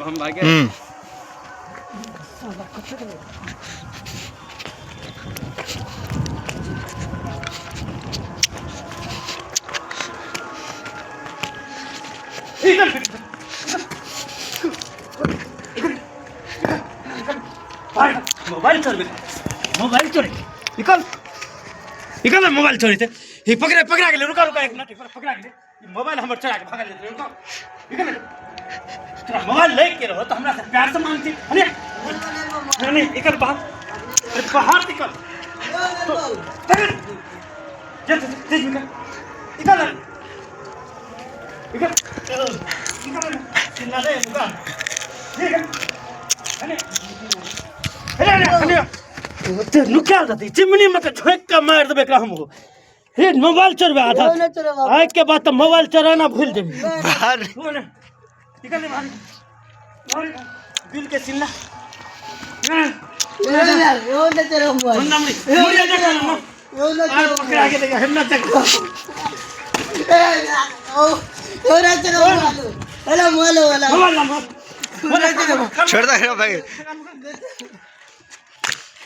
अब हम भागे मोबाइल चोरी निकल निकल मोबाइल चोरी थे ये पकड़ा के ले रुका एक मिनट पकड़ा के मोबाइल हमर चोरा के भागा लेते रुका निकल तेरा मोबाइल ले के रहो तो हमरा से प्यार से मांगती अरे नहीं निकल बाहर निकल जा तेज निकल चिल्ला दे रुका अरे नुक्या होती चिमनी में झोंक का मार देबे एकरा हम हे मोबाइल चोरबे आधा आज के बाद तो मोबाइल चोराना भूल जेबी बाहर निकल बाहर बिल के चिल्ला यो न तेरा मोबाइल मुड़िया जा कर यो न पकड़ा के देगा हिम्मत तक यो न तेरा मोबाइल हेलो मोबाइल वाला मोबाइल छोड़ दे भाई